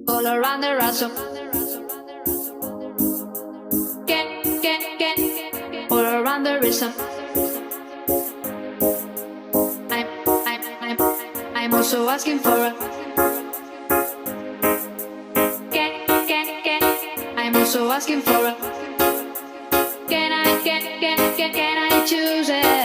all around the ransom. All around the rhythm. I'm, I'm, I'm, I'm also asking for a. I'm also asking for a. Can I choose it?